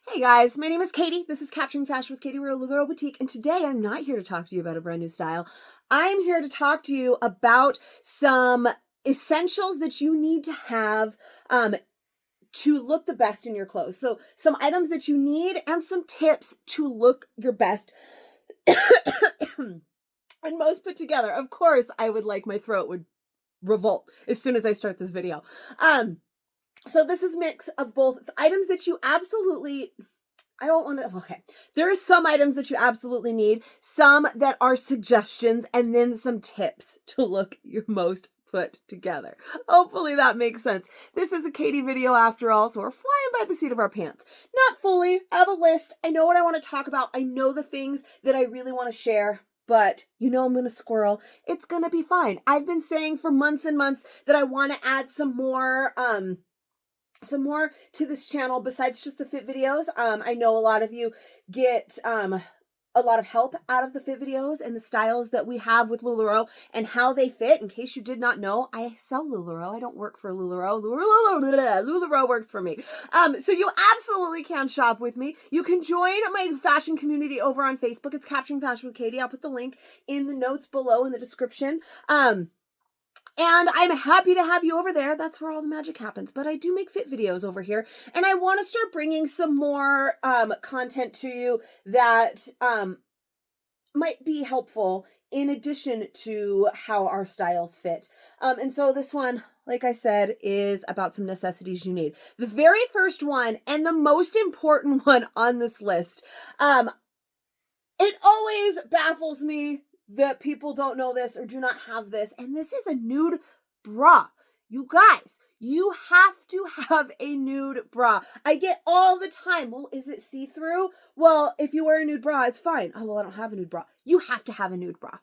Hey guys, my name is Katie. This is Capturing Fashion with Katie. We're a LuLaRoe boutique, and today I'm not here to talk to you about a brand new style. I'm here to talk to you about some essentials that you need to have to look the best in your clothes. So some items that you need and some tips to look your best and most put together. Of course, I would like my throat would revolt as soon as I start this video. So this is a mix of both items that you absolutely, I don't want to, okay. There are some items that you absolutely need, some that are suggestions, and then some tips to look your most put together. Hopefully that makes sense. This is a Katie video after all, so we're flying by the seat of our pants. Not fully. I have a list. I know what I want to talk about. I know the things that I really want to share. But you know I'm going to squirrel. It's going to be fine. I've been saying for months and months that I want to add some more to this channel besides just the fit videos. I know a lot of you get a lot of help out of the fit videos and the styles that we have with LuLaRoe and how they fit. In case you did not know, I sell LuLaRoe. I don't work for LuLaRoe. LuLaRoe works for me. So you absolutely can shop with me. You can join my fashion community over on Facebook. It's Capturing Fashion with Katie. I'll put the link in the notes below in the description. And I'm happy to have you over there. That's where all the magic happens. But I do make fit videos over here. And I want to start bringing some more content to you that might be helpful in addition to how our styles fit. And so this one, like I said, is about some necessities you need. The very first one and the most important one on this list, it always baffles me that people don't know this or do not have this. And this is a nude bra. You guys, you have to have a nude bra. I get all the time, well, is it see-through? Well, if you wear a nude bra, it's fine. Oh, well, I don't have a nude bra. You have to have a nude bra.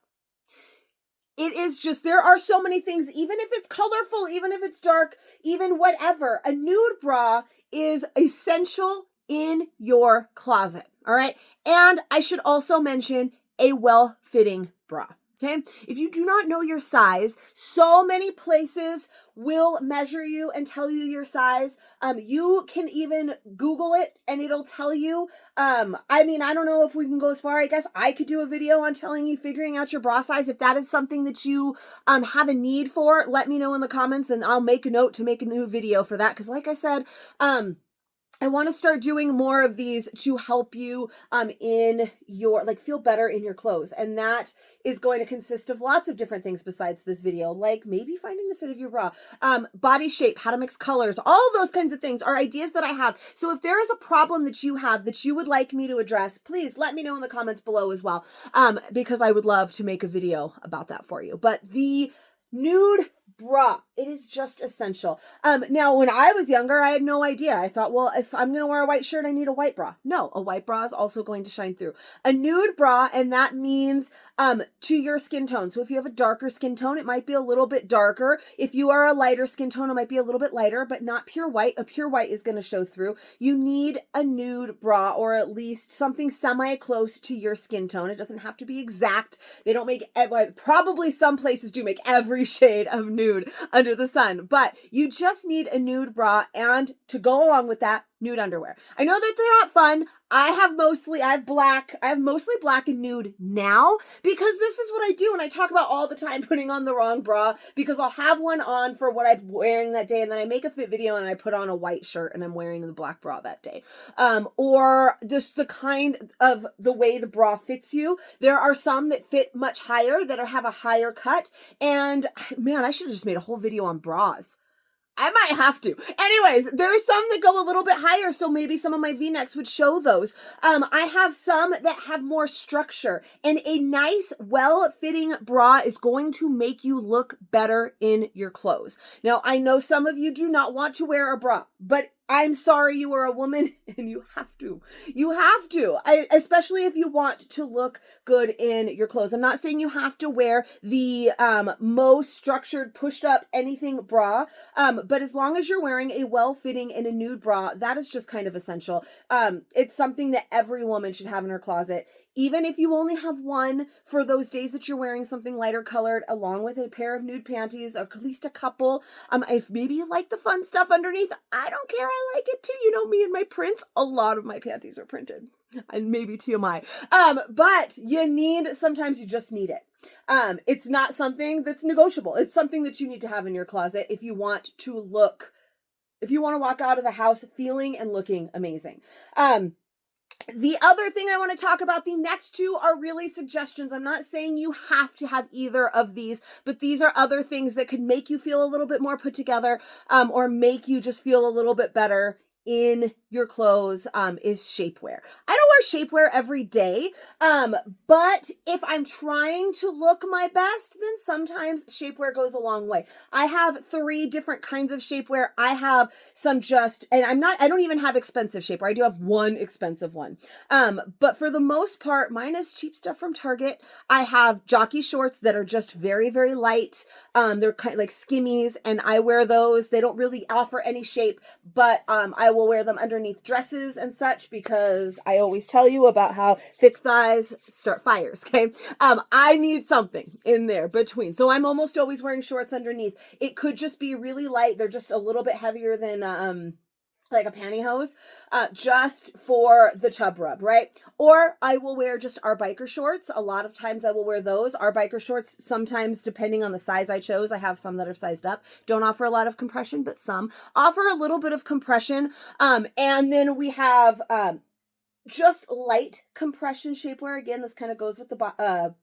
It is just, there are so many things, even if it's colorful, even if it's dark, even whatever, a nude bra is essential in your closet. All right. And I should also mention a well-fitting bra. Okay. If you do not know your size, so many places will measure you and tell you your size. You can even Google it and it'll tell you. I mean, I don't know if we can go as far. I guess I could do a video on telling you, figuring out your bra size. If that is something that you have a need for, let me know in the comments and I'll make a note to make a new video for that. Cause like I said, I want to start doing more of these to help you in your, like, feel better in your clothes. And that is going to consist of lots of different things besides this video, like maybe finding the fit of your bra, body shape, how to mix colors, all those kinds of things are ideas that I have. So if there is a problem that you have that you would like me to address, please let me know in the comments below as well, because I would love to make a video about that for you. But the nude bra, it is just essential. Now, when I was younger, I had no idea. I thought, well, if I'm going to wear a white shirt, I need a white bra. No, a white bra is also going to shine through. A nude bra, and that means to your skin tone. So if you have a darker skin tone, it might be a little bit darker. If you are a lighter skin tone, it might be a little bit lighter, but not pure white. A pure white is going to show through. You need a nude bra, or at least something semi-close to your skin tone. It doesn't have to be exact. They don't make, probably some places do make every shade of nude under the sun, but you just need a nude bra, and to go along with that, nude underwear. I know that they're not fun. I have mostly black and nude now because this is what I do. And I talk about all the time putting on the wrong bra because I'll have one on for what I'm wearing that day. And then I make a fit video and I put on a white shirt and I'm wearing the black bra that day. Or just the kind of the way the bra fits you. There are some that fit much higher, that have a higher cut. And man, I should have just made a whole video on bras. I might have to. Anyways, there are some that go a little bit higher, so maybe some of my V-necks would show those. I have some that have more structure, and a nice, well-fitting bra is going to make you look better in your clothes. Now, I know some of you do not want to wear a bra, but I'm sorry, you are a woman and you have to. You have to, especially if you want to look good in your clothes. I'm not saying you have to wear the most structured, pushed up anything bra, but as long as you're wearing a well-fitting and a nude bra, that is just kind of essential. It's something that every woman should have in her closet. even if you only have one for those days that you're wearing something lighter colored, along with a pair of nude panties, or at least a couple. If maybe you like the fun stuff underneath, I don't care. I like it too. You know me and my prints. A lot of my panties are printed, and maybe TMI. But sometimes you just need it. It's not something that's negotiable. It's something that you need to have in your closet if you want to walk out of the house feeling and looking amazing. The other thing I want to talk about, the next two are really suggestions. I'm not saying you have to have either of these, but these are other things that could make you feel a little bit more put together, or make you just feel a little bit better in your clothes, is shapewear. I don't wear shapewear every day, but if I'm trying to look my best, then sometimes shapewear goes a long way. I have 3 different kinds of shapewear. I have some I don't even have expensive shapewear. I do have one expensive one. But for the most part, mine is cheap stuff from Target. I have jockey shorts that are just very, very light. They're kind of like skimmies, and I wear those. They don't really offer any shape, but I will wear them underneath dresses and such, because I always tell you about how thick thighs start fires. Okay. I need something in there between. So I'm almost always wearing shorts underneath. It could just be really light. They're just a little bit heavier than, like a pantyhose, just for the chub rub, right? Or I will wear just our biker shorts. A lot of times I will wear those. Our biker shorts, sometimes depending on the size I chose, I have some that are sized up, don't offer a lot of compression, but some offer a little bit of compression. And then we have, just light compression shapewear. Again, this kind of goes with the,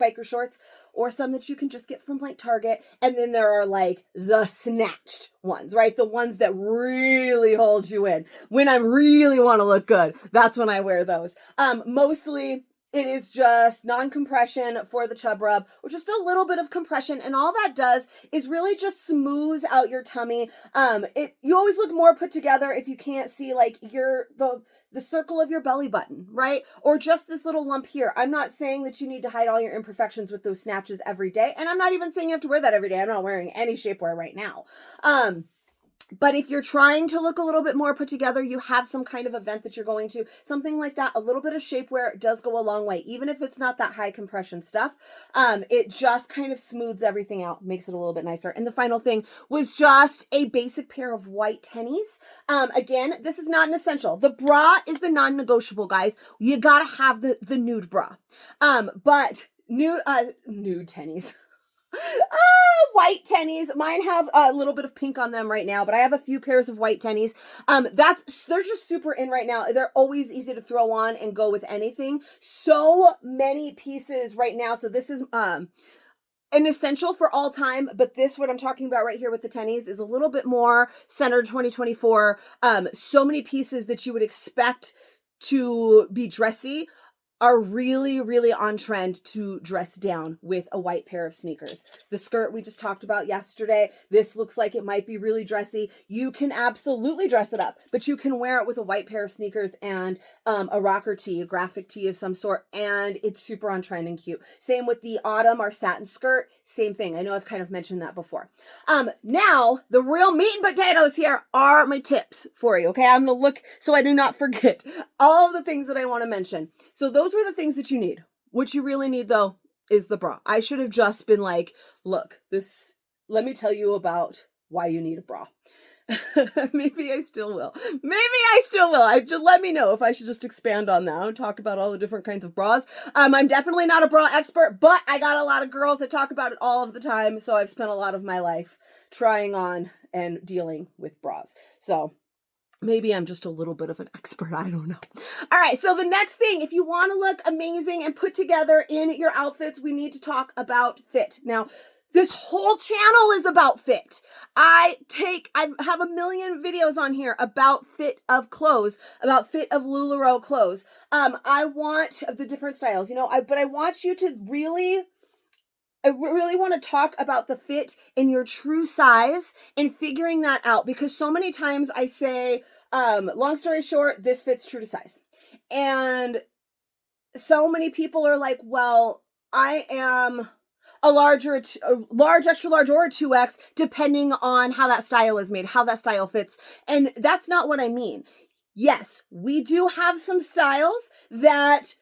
biker shorts, or some that you can just get from like Target. And then there are like the snatched ones, right? The ones that really hold you in. When I really want to look good, that's when I wear those. Mostly it is just non-compression for the chub rub, or just a little bit of compression. And all that does is really just smooths out your tummy. You always look more put together if you can't see like the circle of your belly button, right? Or just this little lump here. I'm not saying that you need to hide all your imperfections with those snatches every day. And I'm not even saying you have to wear that every day. I'm not wearing any shapewear right now. But if you're trying to look a little bit more put together, you have some kind of event that you're going to, something like that, a little bit of shapewear does go a long way. Even if it's not that high compression stuff, it just kind of smooths everything out, makes it a little bit nicer. And the final thing was just a basic pair of white tennies. Again, this is not an essential. The bra is the non-negotiable, guys. You gotta have the nude bra. But nude tennies. White tennies. Mine have a little bit of pink on them right now, but I have a few pairs of white tennies. They're just super in right now. They're always easy to throw on and go with anything. So many pieces right now. So this is, an essential for all time, but what I'm talking about right here with the tennies is a little bit more centered 2024. So many pieces that you would expect to be dressy are really, really on trend to dress down with a white pair of sneakers. The skirt we just talked about yesterday, this looks like it might be really dressy. You can absolutely dress it up, but you can wear it with a white pair of sneakers and a rocker tee, a graphic tee of some sort, and it's super on trend and cute. Same with the autumn, our satin skirt, same thing. I know I've kind of mentioned that before. Now, the real meat and potatoes here are my tips for you, okay? I'm going to look so I do not forget all of the things that I want to mention. So those were the things that you need. What you really need, though, is the bra. I should have just been like, look, let me tell you about why you need a bra. Maybe I still will. Just let me know if I should just expand on that and talk about all the different kinds of bras. I'm definitely not a bra expert, but I got a lot of girls that talk about it all of the time. So I've spent a lot of my life trying on and dealing with bras. So maybe I'm just a little bit of an expert. I don't know. All right. So the next thing, if you want to look amazing and put together in your outfits, we need to talk about fit. Now, this whole channel is about fit. I have a million videos on here about fit of clothes, about fit of LuLaRoe clothes. I want the different styles, but I want you to I really want to talk about the fit in your true size and figuring that out, because so many times I say, long story short, this fits true to size. And so many people are like, well, I am a large, extra large, or a 2X, depending on how that style is made, how that style fits. And that's not what I mean. Yes, we do have some styles that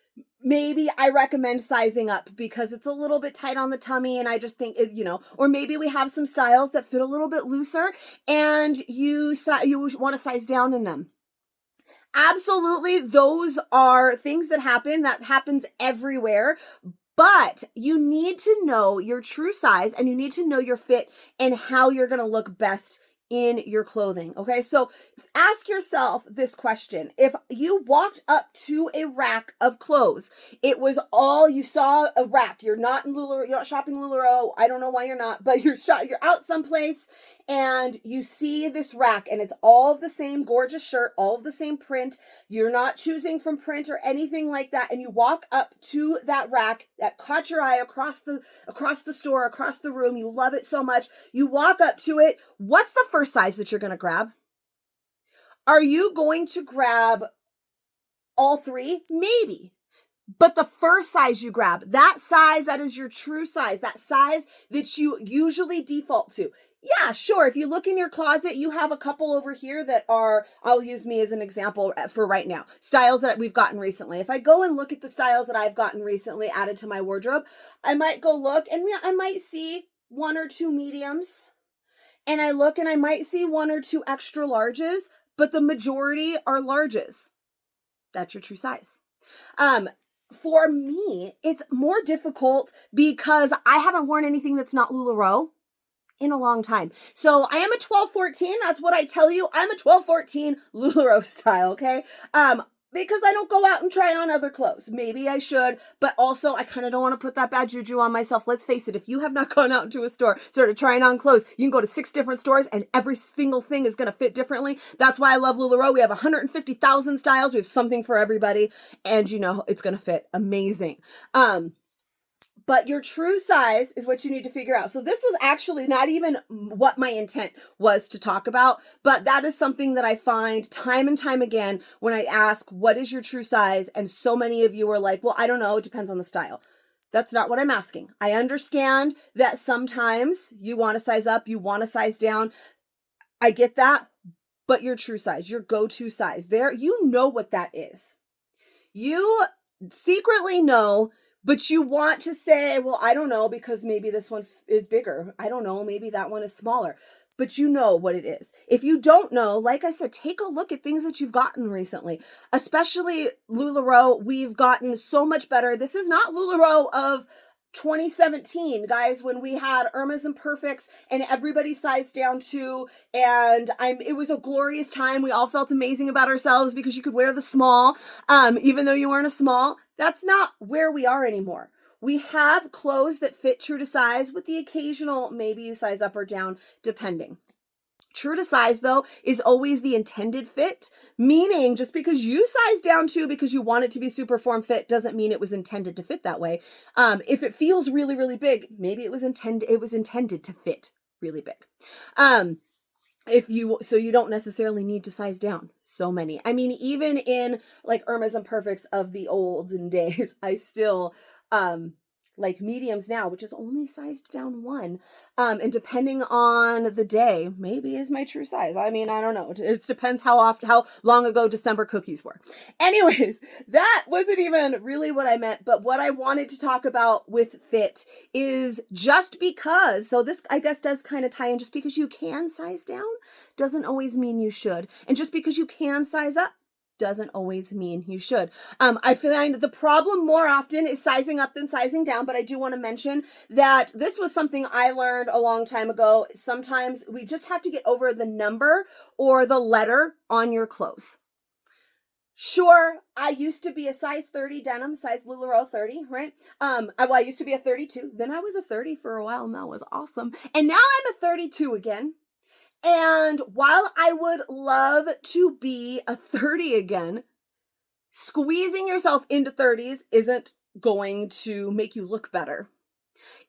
maybe I recommend sizing up because it's a little bit tight on the tummy and I just think or maybe we have some styles that fit a little bit looser and you want to size down in them. Absolutely, those are things that happen. That happens everywhere. But you need to know your true size and you need to know your fit and how you're going to look best in your clothing. Okay. So ask yourself this question. If you walked up to a rack of clothes, it was all you saw a rack. You're not in LuLaRoe, you're not shopping LuLaRoe. I don't know why you're not, but you're out someplace and you see this rack and it's all of the same gorgeous shirt, all of the same print. You're not choosing from print or anything like that. And you walk up to that rack that caught your eye across the store, across the room. You love it so much. You walk up to it. What's the first size that you're going to grab? Are you going to grab all three? Maybe. But the first size you grab, that size, that is your true size, that size that you usually default to. Yeah, sure. If you look in your closet, you have a couple over here that are, I'll use me as an example for right now, styles that we've gotten recently. If I go and look at the styles that I've gotten recently added to my wardrobe, I might go look and I might see one or two mediums and I look and I might see one or two extra larges, but the majority are larges. That's your true size. For me, it's more difficult because I haven't worn anything that's not LuLaRoe in a long time. So I am a 12-14. That's what I tell you. I'm a 12-14 LuLaRoe style. Okay. Because I don't go out and try on other clothes. Maybe I should, but also I kind of don't want to put that bad juju on myself. Let's face it. If you have not gone out into a store, started trying on clothes, you can go to 6 different stores and every single thing is going to fit differently. That's why I love LuLaRoe. We have 150,000 styles. We have something for everybody and it's going to fit amazing. But your true size is what you need to figure out. So this was actually not even what my intent was to talk about, but that is something that I find time and time again when I ask, what is your true size? And so many of you are like, well, I don't know. It depends on the style. That's not what I'm asking. I understand that sometimes you want to size up, you want to size down. I get that, but your true size, your go-to size there, you know what that is. You secretly know. But you want to say, well, I don't know, because maybe this one is bigger. I don't know, maybe that one is smaller. But you know what it is. If you don't know, like I said, take a look at things that you've gotten recently. Especially LuLaRoe, we've gotten so much better. This is not LuLaRoe of 2017, guys, when we had Irma's and Perfects and everybody sized down too. And it was a glorious time. We all felt amazing about ourselves because you could wear the small, even though you weren't a small. That's not where we are anymore. We have clothes that fit true to size with the occasional, maybe you size up or down, depending. True to size, though, is always the intended fit, meaning just because you size down too because you want it to be super form fit doesn't mean it was intended to fit that way. If it feels really, really big, maybe it was intended to fit really big. So you don't necessarily need to size down so many. I mean, even in like Irma's and Perfects of the olden days, I still, like mediums now, which is only sized down 1. And depending on the day, maybe is my true size. I mean, I don't know. It depends how long ago December cookies were. Anyways, that wasn't even really what I meant, but what I wanted to talk about with fit is just because, so this I guess does kind of tie in, just because you can size down doesn't always mean you should. And just because you can size up doesn't always mean you should. I find the problem more often is sizing up than sizing down, but I do want to mention that this was something I learned a long time ago. Sometimes we just have to get over the number or the letter on your clothes. Sure, I used to be a size 30 denim, size LuLaRoe 30, right? I used to be a 32. Then I was a 30 for a while, and that was awesome. And now I'm a 32 again. And while I would love to be a 30 again, squeezing yourself into 30s isn't going to make you look better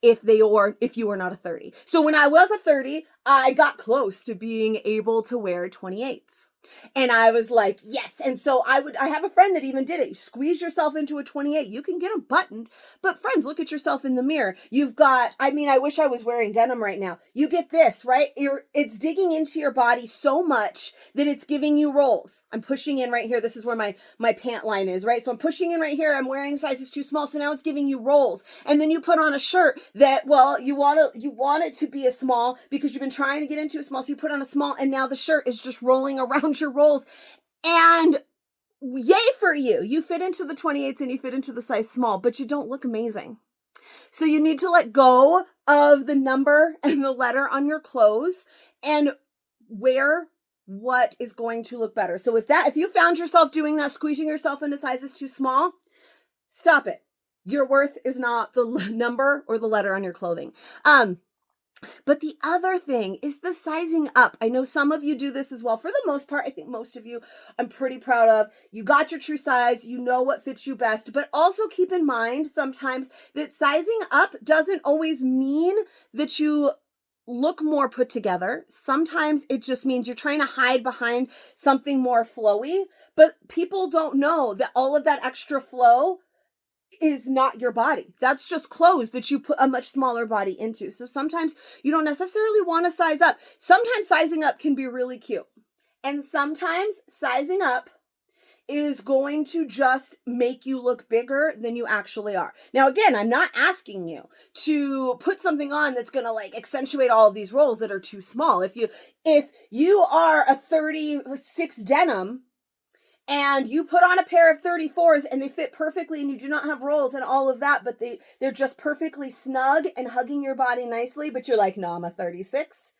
if you are not a 30. So when I was a 30, I got close to being able to wear 28s. And I was like, yes. And so I have a friend that even did it. You squeeze yourself into a 28. You can get them buttoned. But friends, look at yourself in the mirror. You've got, I mean, I wish I was wearing denim right now. You get this, right? It's digging into your body so much that it's giving you rolls. I'm pushing in right here. This is where my pant line is, right? So I'm pushing in right here. I'm wearing sizes too small. So now it's giving you rolls. And then you put on a shirt that, well, you want it to be a small because you've been trying to get into a small. So you put on a small and now the shirt is just rolling around your rolls. And yay for you. You fit into the 28s and you fit into the size small, but you don't look amazing. So you need to let go of the number and the letter on your clothes and wear what is going to look better. So if you found yourself doing that, squeezing yourself into sizes too small, stop it. Your worth is not the number or the letter on your clothing. But the other thing is the sizing up. I know some of you do this as well. For the most part, I think most of you I'm pretty proud of. You got your true size. You know what fits you best. But also keep in mind sometimes that sizing up doesn't always mean that you look more put together. Sometimes it just means you're trying to hide behind something more flowy. But people don't know that all of that extra flow is not your body. That's just clothes that you put a much smaller body into. So sometimes you don't necessarily want to size up. Sometimes sizing up can be really cute. And sometimes sizing up is going to just make you look bigger than you actually are. Now, again, I'm not asking you to put something on that's going to like accentuate all of these rolls that are too small. If you are a 36 denim, and you put on a pair of 34s and they fit perfectly and you do not have rolls and all of that, but they're just perfectly snug and hugging your body nicely, but you're like, no, I'm a 36.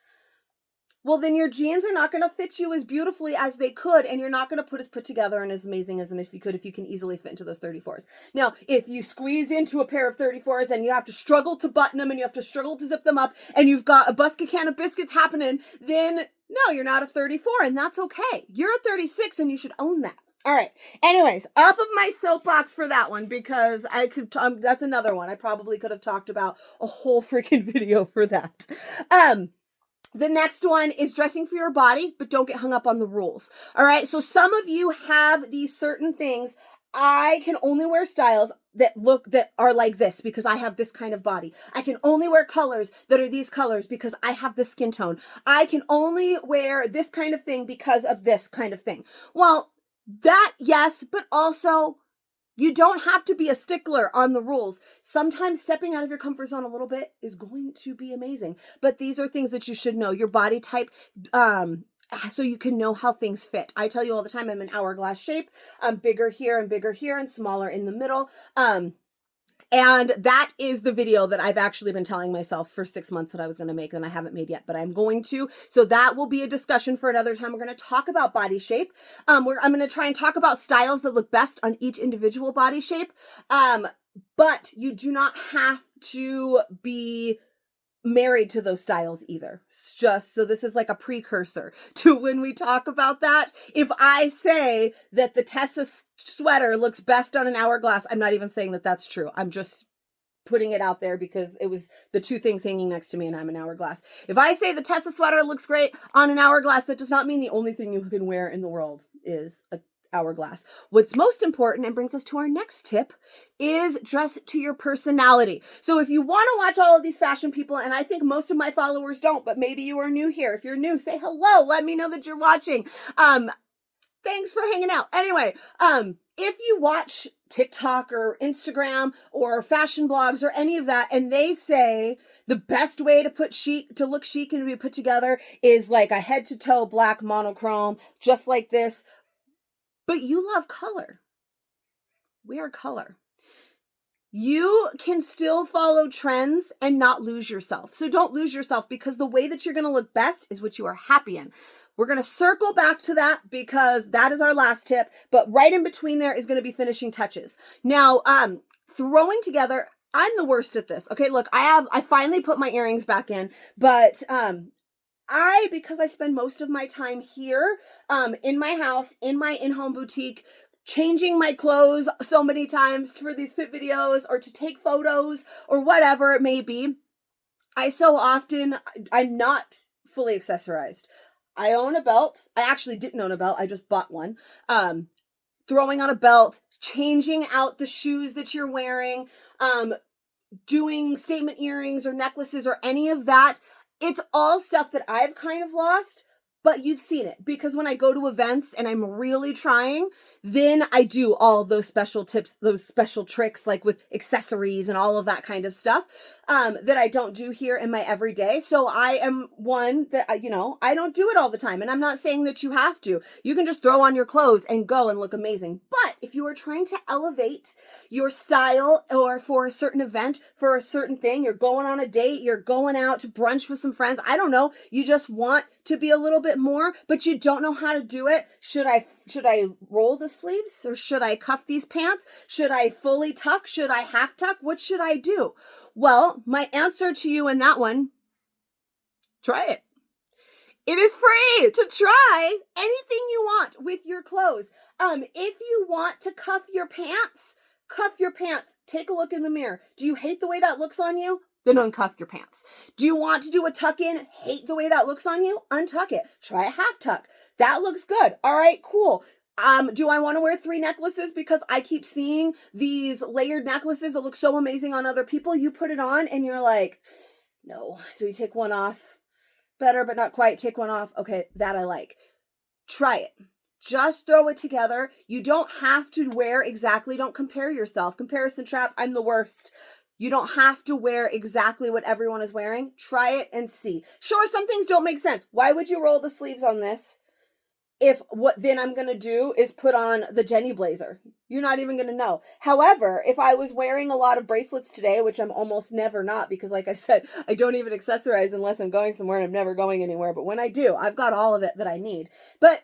Well, then your jeans are not going to fit you as beautifully as they could, and you're not going to put together and as amazing as them if you can easily fit into those 34s. Now, if you squeeze into a pair of 34s and you have to struggle to button them and you have to struggle to zip them up and you've got a busket can of biscuits happening, then no, you're not a 34 and that's okay. You're a 36 and you should own that. All right. Anyways, off of my soapbox for that one because that's another one. I probably could have talked about a whole freaking video for that. The next one is dressing for your body, but don't get hung up on the rules. All right. So some of you have these certain things. I can only wear styles that are like this because I have this kind of body. I can only wear colors that are these colors because I have this skin tone. I can only wear this kind of thing because of this kind of thing. Well, that, yes, but also you don't have to be a stickler on the rules. Sometimes stepping out of your comfort zone a little bit is going to be amazing. But these are things that you should know. Your body type, so you can know how things fit. I tell you all the time, I'm an hourglass shape. I'm bigger here and smaller in the middle. And that is the video that I've actually been telling myself for 6 months that I was going to make, and I haven't made yet, but I'm going to. So that will be a discussion for another time. We're going to talk about body shape. I'm going to try and talk about styles that look best on each individual body shape. But you do not have to be married to those styles either. Just so this is like a precursor to when we talk about that. If I say that the Tessa sweater looks best on an hourglass, I'm not even saying that that's true. I'm just putting it out there because it was the two things hanging next to me and I'm an hourglass. If I say the Tessa sweater looks great on an hourglass, that does not mean the only thing you can wear in the world is a hourglass. What's most important, and brings us to our next tip, is dress to your personality. So if you want to watch all of these fashion people, and I think most of my followers don't, but maybe you are new here. If you're new, say hello. Let me know that you're watching. Thanks for hanging out. Anyway, if you watch TikTok or Instagram or fashion blogs or any of that, and they say the best way to look chic and to be put together is like a head to toe black monochrome, just like this. But you love color. Wear color. You can still follow trends and not lose yourself. So don't lose yourself, because the way that you're going to look best is what you are happy in. We're going to circle back to that because that is our last tip. But right in between there is going to be finishing touches. Now, throwing together, I'm the worst at this. Okay, look, I finally put my earrings back in, but because I spend most of my time here, in my house, in my in-home boutique, changing my clothes so many times for these fit videos or to take photos or whatever it may be, I'm not fully accessorized. I own a belt. I actually didn't own a belt. I just bought one. Throwing on a belt, changing out the shoes that you're wearing, doing statement earrings or necklaces or any of that. It's all stuff that I've kind of lost, but you've seen it because when I go to events and I'm really trying, then I do all those special tips, those special tricks, like with accessories and all of that kind of stuff, that I don't do here in my everyday. So I am one that, I don't do it all the time. And I'm not saying that you have to. You can just throw on your clothes and go and look amazing. But if you are trying to elevate your style or for a certain event, for a certain thing, you're going on a date, you're going out to brunch with some friends, I don't know, you just want to be a little bit more, but you don't know how to do it. Should I roll the sleeves or should I cuff these pants? Should I fully tuck? Should I half tuck? What should I do? Well, my answer to you in that one, try it. It is free to try anything you want with your clothes. If you want to cuff your pants, cuff your pants. Take a look in the mirror. Do you hate the way that looks on you? Then uncuff your pants. Do you want to do a tuck in? Hate the way that looks on you? Untuck it. Try a half tuck. That looks good. All right, cool. Do I want to wear 3 necklaces because I keep seeing these layered necklaces that look so amazing on other people? You put it on and you're like, no. So you take one off. Better, but not quite. Take one off. Okay, that I like. Try it. Just throw it together. You don't have to wear exactly. Don't compare yourself. Comparison trap. I'm the worst. You don't have to wear exactly what everyone is wearing. Try it and see. Sure, some things don't make sense. Why would you roll the sleeves on this if what then I'm going to do is put on the Jenny blazer? You're not even going to know. However, if I was wearing a lot of bracelets today, which I'm almost never not, because like I said, I don't even accessorize unless I'm going somewhere and I'm never going anywhere. But when I do, I've got all of it that I need. But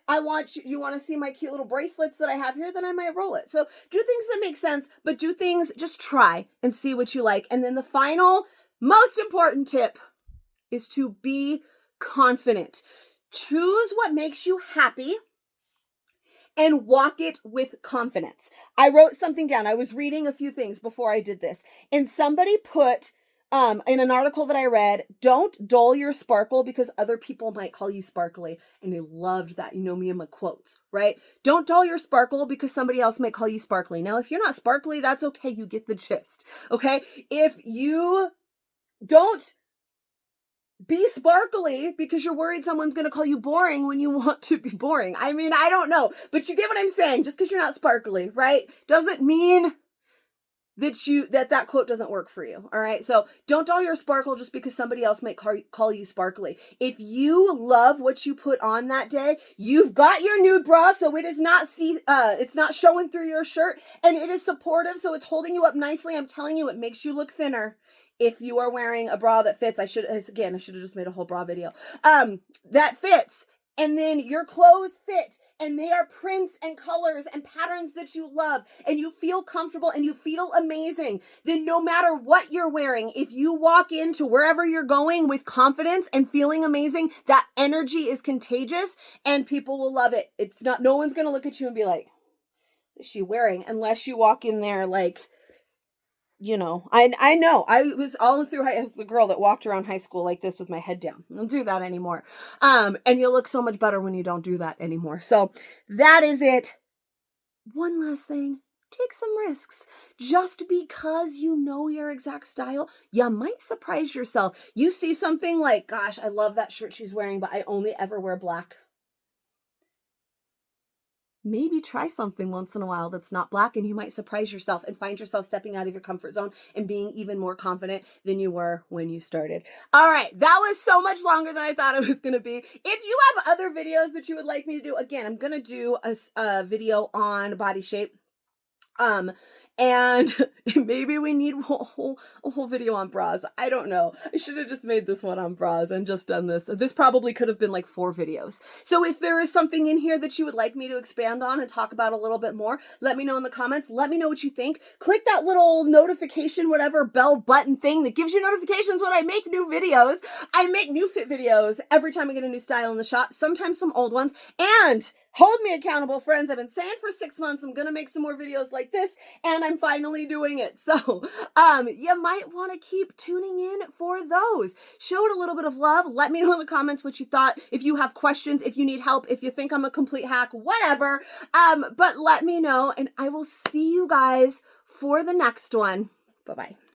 you want to see my cute little bracelets that I have here, then I might roll it. So do things that make sense, but do things, just try and see what you like. And then the final, most important tip is to be confident. Choose what makes you happy and walk it with confidence. I wrote something down. I was reading a few things before I did this, and somebody put in an article that I read, don't dull your sparkle because other people might call you sparkly. And I loved that. You know me and my quotes, right? Don't dull your sparkle because somebody else might call you sparkly. Now, if you're not sparkly, that's okay. You get the gist, okay? If you don't be sparkly because you're worried someone's going to call you boring when you want to be boring. I mean, I don't know, but you get what I'm saying. Just because you're not sparkly, right? Doesn't mean that that quote doesn't work for you. All right. So don't dull your sparkle just because somebody else might call you sparkly. If you love what you put on that day, you've got your nude bra. So it is not it's not showing through your shirt, and it is supportive. So it's holding you up nicely. I'm telling you, it makes you look thinner. If you are wearing a bra that fits, I should have just made a whole bra video. That fits. And then your clothes fit and they are prints and colors and patterns that you love and you feel comfortable and you feel amazing. Then no matter what you're wearing, if you walk into wherever you're going with confidence and feeling amazing, that energy is contagious and people will love it. No one's going to look at you and be like, what is she wearing? Unless you walk in there like, I know I was all through I was the girl that walked around high school like this with my head down. I don't do that anymore. And you'll look so much better when you don't do that anymore. So that is it. One last thing, take some risks. Just because you know your exact style, you might surprise yourself. You see something like, gosh, I love that shirt she's wearing, but I only ever wear black. Maybe try something once in a while that's not black and you might surprise yourself and find yourself stepping out of your comfort zone and being even more confident than you were when you started. All right, that was so much longer than I thought it was going to be. If you have other videos that you would like me to do, again, I'm going to do a video on body shape. And maybe we need a whole video on bras. I don't know. I should have just made this one on bras and just done this. This probably could have been like 4 videos. So if there is something in here that you would like me to expand on and talk about a little bit more, let me know in the comments. Let me know what you think. Click that little notification, whatever bell button thing that gives you notifications when I make new videos. I make new fit videos every time I get a new style in the shop, sometimes some old ones. And Hold me accountable, friends. I've been saying for 6 months I'm gonna make some more videos like this, and I'm finally doing it. So you might want to keep tuning in for those. Show it a little bit of love. Let me know in the comments what you thought. If you have questions, if you need help, if you think I'm a complete hack, whatever. But let me know, and I will see you guys for the next one. Bye-bye.